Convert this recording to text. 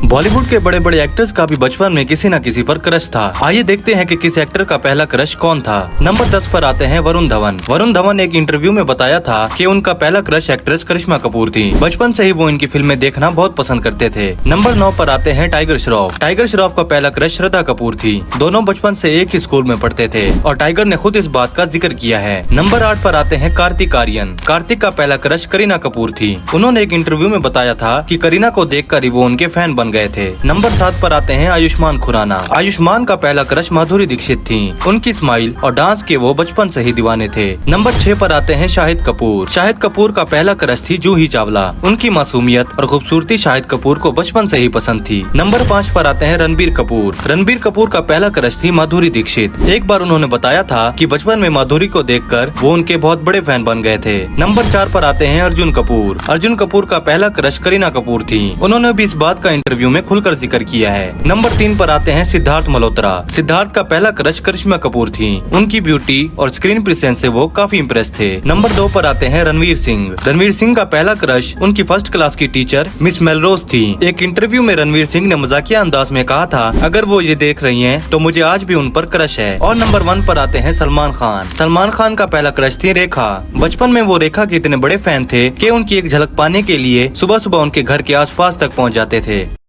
बॉलीवुड के बड़े बड़े एक्टर्स का भी बचपन में किसी न किसी पर क्रश था। आइए देखते हैं कि किस एक्टर का पहला क्रश कौन था। नंबर 10 पर आते हैं वरुण धवन। वरुण धवन एक इंटरव्यू में बताया था कि उनका पहला क्रश एक्ट्रेस करिश्मा कपूर थी। बचपन से ही वो इनकी फिल्में देखना बहुत पसंद करते थे। नंबर 9 पर आते हैं टाइगर श्रॉफ। टाइगर श्रॉफ का पहला क्रश श्रद्धा कपूर थी। दोनों बचपन से एक ही स्कूल में पढ़ते थे और टाइगर ने खुद इस बात का जिक्र किया है। नंबर 8 पर आते हैं कार्तिक आर्यन। कार्तिक का पहला क्रश करीना कपूर थी। उन्होंने एक इंटरव्यू में बताया था कि करीना को देखकर ही वो उनके फैन बन गए थे। नंबर 7 पर आते हैं आयुष्मान खुराना। आयुष्मान का पहला क्रश माधुरी दीक्षित थी। उनकी स्माइल और डांस के वो बचपन से ही दीवाने थे। नंबर 6 पर आते हैं शाहिद कपूर। शाहिद कपूर का पहला क्रश थी जूही चावला। उनकी मासूमियत और खूबसूरती शाहिद कपूर को बचपन से ही पसंद थी। नंबर 5 पर आते हैं रणबीर कपूर। रणबीर कपूर का पहला क्रश थी माधुरी दीक्षित। एक बार उन्होंने बताया था कि बचपन में माधुरी को देखकर वो उनके बहुत बड़े फैन बन गए थे। नंबर 4 पर आते हैं अर्जुन कपूर। अर्जुन कपूर का पहला क्रश करीना कपूर थी। उन्होंने भी इस बात का इंटरव्यू में खुलकर जिक्र किया है। नंबर 3 पर आते हैं सिद्धार्थ मल्होत्रा। सिद्धार्थ का पहला क्रश करिश्मा कपूर थी। उनकी ब्यूटी और स्क्रीन प्रेजेंस से वो काफी इम्प्रेस थे। नंबर 2 पर आते हैं रणवीर सिंह। रणवीर सिंह का पहला क्रश उनकी फर्स्ट क्लास की टीचर मिस मेलरोज थी। एक इंटरव्यू में रणवीर सिंह ने मजाकिया अंदाज में कहा था, अगर वो ये देख रही हैं तो मुझे आज भी उन पर क्रश है। और नंबर 1 पर आते हैं सलमान खान। सलमान खान का पहला क्रश थी रेखा। बचपन में वो रेखा के इतने बड़े फैन थे कि उनकी एक झलक पाने के लिए सुबह सुबह उनके घर के आसपास तक पहुंच जाते थे।